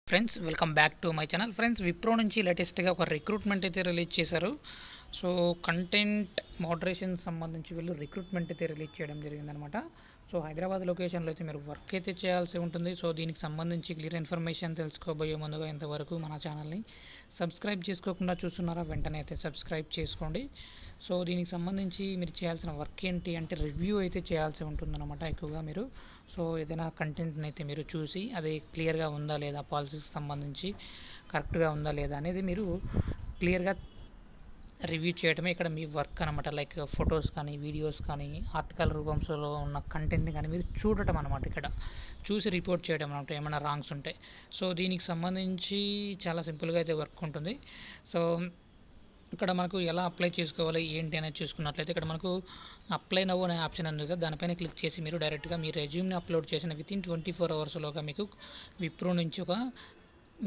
Friends welcome back to my channel. Friends Wipro నుంచి లేటెస్ట్గా ఒక రిక్రూట్మెంట్ అయితే రిలీజ్ చేశారు. సో కంటెంట్ మోడరేషన్ సంబంధించి వీళ్ళు రిక్రూట్మెంట్ అయితే రిలీజ్ చేయడం జరిగిందనమాట. సో హైదరాబాద్ లొకేషన్లో అయితే మీరు వర్క్ అయితే చేయాల్సి ఉంటుంది. సో దీనికి సంబంధించి క్లియర్ ఇన్ఫర్మేషన్ తెలుసుకోబోయే ముందుగా ఇంతవరకు మన ఛానల్ని సబ్స్క్రైబ్ చేసుకోకుండా చూస్తున్నారా, వెంటనే అయితే సబ్స్క్రైబ్ చేసుకోండి. సో దీనికి సంబంధించి మీరు చేయాల్సిన వర్క్ ఏంటి అంటే రివ్యూ అయితే చేయాల్సి ఉంటుందన్నమాట ఎక్కువగా మీరు. సో ఏదైనా కంటెంట్ని అయితే మీరు చూసి అది క్లియర్గా ఉందా లేదా, పాలసీకి సంబంధించి కరెక్ట్గా ఉందా లేదా అనేది మీరు క్లియర్గా రివ్యూ చేయడమే ఇక్కడ మీ వర్క్ అనమాట. లైక్ ఫొటోస్ కానీ, వీడియోస్ కానీ, ఆర్టికల్ రూపంలో ఉన్న కంటెంట్ని కానీ మీరు చూడటం అనమాట. ఇక్కడ చూసి రిపోర్ట్ చేయడం అనమాట ఏమైనా రాంగ్స్ ఉంటే. సో దీనికి సంబంధించి చాలా సింపుల్గా అయితే వర్క్ ఉంటుంది. సో ఇక్కడ మనకు ఎలా అప్లై చేసుకోవాలి ఏంటి అనేది చూసుకున్నట్లయితే ఇక్కడ మనకు అప్లై నవ్ అనే ఆప్షన్ ఉంది. దానిపైన క్లిక్ చేసి మీరు డైరెక్ట్గా మీ రెజ్యూమ్ని అప్లోడ్ చేసిన వితిన్ 24 అవర్స్లోగా మీకు విప్రో నుంచి ఒక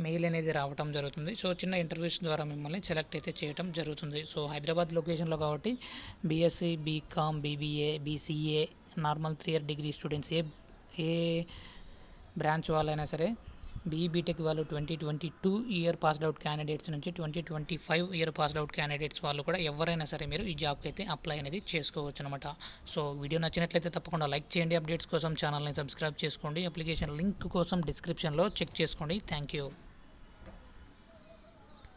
మెయిల్ అనేది రావటం జరుగుతుంది. సో చిన్న ఇంటర్వ్యూస్ ద్వారా మిమ్మల్ని సెలెక్ట్ అయితే చేయడం జరుగుతుంది. సో హైదరాబాద్ లొకేషన్లో కాబట్టి BSc, BCom, BBA, BCA, normal 3 year degree students ఏ బ్రాంచ్ వాళ్ళైనా సరే, బీటెక్ వాళ్ళు 2022 ఇయర్ పాస్డ్ అవుట్ క్యాండిడేట్స్ నుంచి 2025 ఇయర్ పాస్డ్ అవుట్ క్యాండిడేట్స్ వాళ్ళు కూడా ఎవరైనా సరే మీరు ఈ జాబ్కి అయితే అప్లై అనేది చేసుకోవచ్చు అనమాట. సో వీడియో నచ్చినట్లయితే తప్పకుండా లైక్ చేయండి. అప్డేట్స్ కోసం ఛానల్ని సబ్స్క్రైబ్ చేసుకోండి. అప్లికేషన్ లింక్ కోసం డిస్క్రిప్షన్లో చెక్ చేసుకోండి. Thank you.